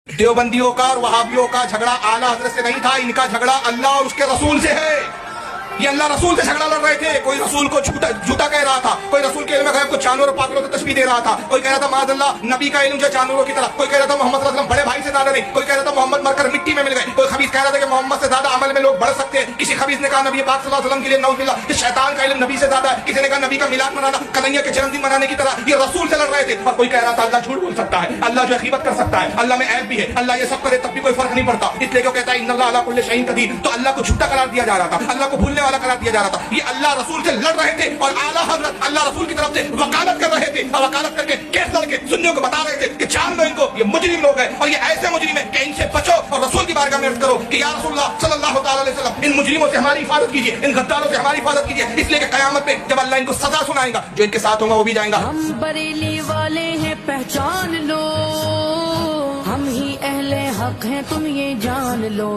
देवबंदियों का और वहाबियों का झगड़ा आला हजरत से नहीं था, इनका झगड़ा अल्लाह और उसके रसूल से है। ये अल्लाह रसूल से झगड़ा लड़ रहे थे। कोई रसूल को झूठा कह रहा था, कोई रसूल के इल्म गैब को जानवरों पागलों से तशबीह दे रहा था, कोई कह रहा था माज़अल्लाह नबी का इल्म जो जानवरों की तरह, कोई कह रहा था मोहम्मद सल्लल्लाहु अलैहि वसल्लम बड़े भाई से ज्यादा नहीं, कोई कह रहा था मोहम्मद मरकर मिट्टी में मिल गए, कोई खबीस कह रहा था कि मोहम्मद से ज्यादा अमल में लोग बढ़ सकते हैं। किसी खबीस ने कहा नबी पाक सल्लल्लाहु अलैहि वसल्लम के लिए नऊज़ुबिल्लाह कि शैतान का इल्म नबी से ज्यादा है। किसी ने कहा नबी का मिलाद मनाना कन्हैया के जन्मदिन मनाने की तरह। ये रसूल से लड़ रहे थे। और कोई कह रहा था अल्लाह झूठ बोल सकता है, अल्लाह जो है गीबत कर सकता है, अल्लाह में ऐब भी है, अल्लाह ये सब करे तब भी कोई फर्क नहीं पड़ता। इसलिए क्यों कहता है इन्नल्लाह अला कुल्ली शैइन कदीर। तो अल्लाह को झूठा करार दिया जा रहा था, अल्लाह को भूलने वाला करार दिया जा रहा था। ये अल्लाह रसूल से लड़ रहे थे और आला हजरत अल्लाह रसूल की तरफ से वकालत कर रहे थे। और वकालत करके केस लड़के सुन्नियों को बता रहे थे कि जान लो इनको, ये मुजरिम लोग हैं और ये ऐसे मुजरिम हैं कि इनसे बचो और रसूल की बारगाह में अर्ज करो कि या रसूलुल्लाह सल्लल्लाहु तआला अलैहि वसल्लम इन मुजरिमों से हमारी हिफाजत कीजिए, इन गद्दारों से हमारी हिफाजत कीजिए। इसलिए कि कयामत में जब अल्लाह इनको सजा सुनाएगा, जो इनके साथ होगा वो भी जाएगा। हम बरेली वाले हैं पहचान लो, हम ही अहले हक हैं तुम ये जान लो।